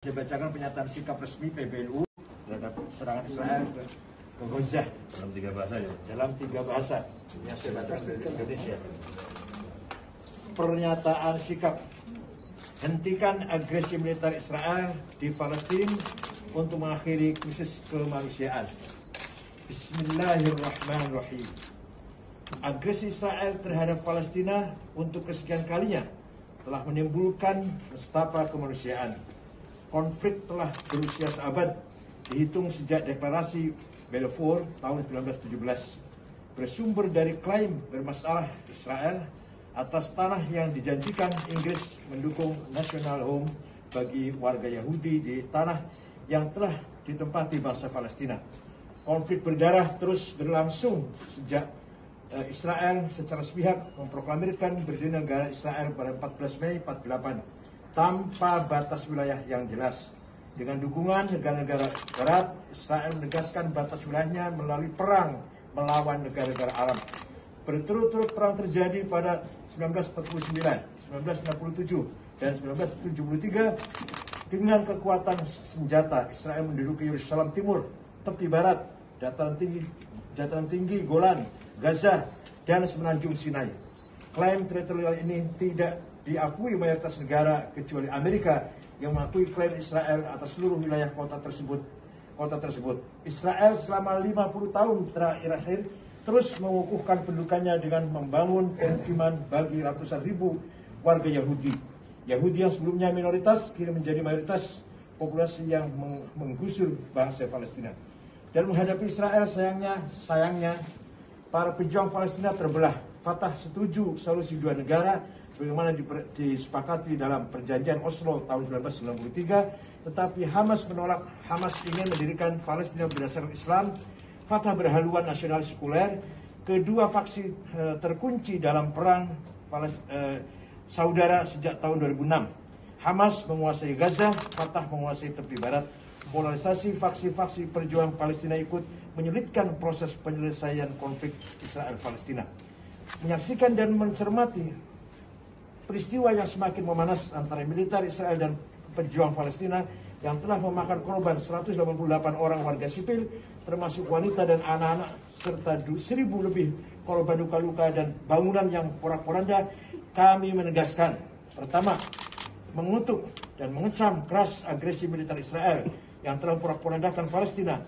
Saya bacakan pernyataan sikap resmi PBNU terhadap serangan Israel ke Gaza dalam 3 bahasa ya. dalam 3 bahasa yang saya bacakan dari Indonesia. Pernyataan sikap: hentikan agresi militer Israel di Palestina untuk mengakhiri krisis kemanusiaan. Bismillahirrahmanirrahim. Agresi Israel terhadap Palestina untuk kesekian kalinya telah menimbulkan nestapa kemanusiaan. Konflik telah berusia seabad, dihitung sejak deklarasi Balfour tahun 1917. Bersumber dari klaim bermasalah Israel atas tanah yang dijanjikan Inggris mendukung national home bagi warga Yahudi di tanah yang telah ditempati bangsa Palestina. Konflik berdarah terus berlangsung sejak Israel secara sepihak memproklamirkan berdirinya negara Israel pada 14 Mei 48 tanpa batas wilayah yang jelas. Dengan dukungan negara-negara Barat, Israel menegaskan batas wilayahnya melalui perang melawan negara-negara Arab. Berturut-turut perang terjadi pada 1949, 1967, dan 1973 dengan kekuatan senjata. Israel menduduki Yerusalem Timur, tepi barat, dataran tinggi Golan, Gaza, dan semenanjung Sinai. Klaim teritorial ini tidak diakui mayoritas negara kecuali Amerika yang mengakui klaim Israel atas seluruh wilayah kota tersebut. Israel selama 50 tahun terakhir terus mengukuhkan pendudukannya dengan membangun pemukiman bagi ratusan ribu warga Yahudi. Yahudi yang sebelumnya minoritas kini menjadi mayoritas populasi yang menggusur bangsa Palestina. Dan menghadapi Israel, sayangnya para pejuang Palestina terbelah. Fatah setuju solusi 2 negara sebagaimana disepakati dalam perjanjian Oslo tahun 1993, tetapi Hamas menolak. Hamas ingin mendirikan Palestina berdasarkan Islam. Fatah berhaluan nasionalis sekuler. Kedua faksi terkunci dalam perang saudara sejak tahun 2006. Hamas menguasai Gaza, Fatah menguasai tepi barat. Polarisasi faksi-faksi perjuangan Palestina ikut menyulitkan proses penyelesaian konflik Israel-Palestina. Menyaksikan dan mencermati peristiwa yang semakin memanas antara militer Israel dan pejuang Palestina yang telah memakan korban 188 orang warga sipil, termasuk wanita dan anak-anak, serta 1.000 lebih korban luka-luka dan bangunan yang porak-poranda, kami menegaskan: pertama, mengutuk dan mengecam keras agresi militer Israel yang telah porak-porandakan Palestina,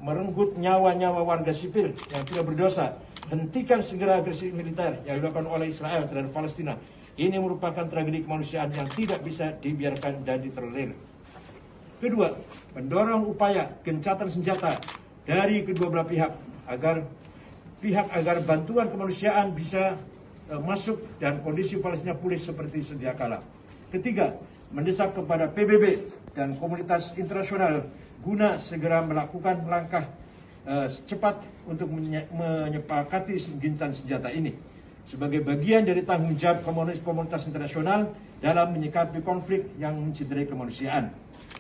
merenggut nyawa-nyawa warga sipil yang tidak berdosa. Hentikan segera agresi militer yang dilakukan oleh Israel terhadap Palestina. Ini merupakan tragedi kemanusiaan yang tidak bisa dibiarkan dan ditolerir. Kedua, mendorong upaya gencatan senjata dari kedua belah pihak agar bantuan kemanusiaan bisa masuk dan kondisi Palestina pulih seperti sedia kala. Ketiga, mendesak kepada PBB dan komunitas internasional guna segera melakukan langkah cepat untuk menyepakati gencatan senjata ini sebagai bagian dari tanggung jawab komunitas internasional dalam menyikapi konflik yang mencederai kemanusiaan.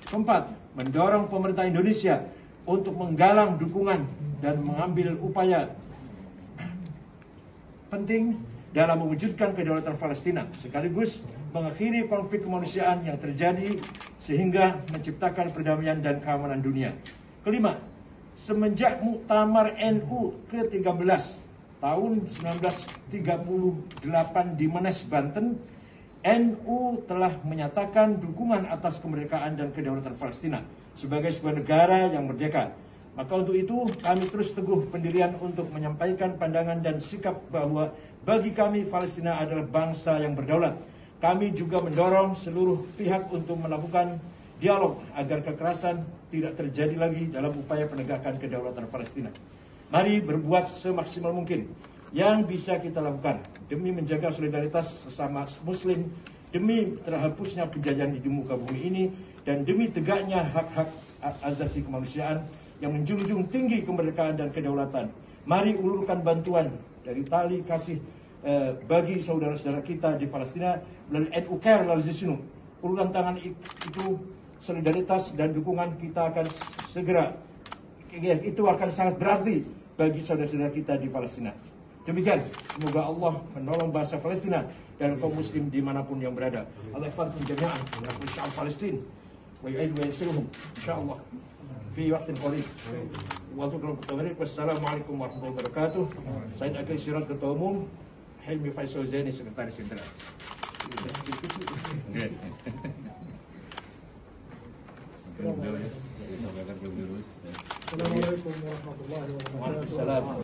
Keempat, mendorong pemerintah Indonesia untuk menggalang dukungan dan mengambil upaya penting dalam mewujudkan kedaulatan Palestina, sekaligus mengakhiri konflik kemanusiaan yang terjadi sehingga menciptakan perdamaian dan keamanan dunia. Kelima, semenjak Muktamar NU ke-13 tahun 1938 di Menes, Banten, NU telah menyatakan dukungan atas kemerdekaan dan kedaulatan Palestina sebagai sebuah negara yang merdeka. Maka untuk itu kami terus teguh pendirian untuk menyampaikan pandangan dan sikap bahwa bagi kami Palestina adalah bangsa yang berdaulat. Kami juga mendorong seluruh pihak untuk melakukan dialog agar kekerasan tidak terjadi lagi dalam upaya penegakan kedaulatan Palestina. Mari berbuat semaksimal mungkin yang bisa kita lakukan demi menjaga solidaritas sesama Muslim, demi terhapusnya penjajahan di muka bumi ini, dan demi tegaknya hak-hak asasi kemanusiaan yang menjunjung tinggi kemerdekaan dan kedaulatan. Mari ulurkan bantuan dari tali kasih bagi saudara-saudara kita di Palestina melalui NU Care melalui Zisnu. Uluran tangan itu, solidaritas dan dukungan kita akan segera, itu akan sangat berarti bagi saudara-saudara kita di Palestina. Demikian, semoga Allah menolong bangsa Palestina dan kaum muslim dimanapun yang berada. Allah ikhwan jami'an, Palestina. ويعيد وينسلهم إن شاء الله في وقت قريب. Wassalamualaikum warahmatullahi wabarakatuh. Said Akil Siraj Ketua Umum, Hilmi Faisal Zaini Sekretaris Jenderal. Assalamualaikum warahmatullahi wabarakatuh. Waalaikumsalam.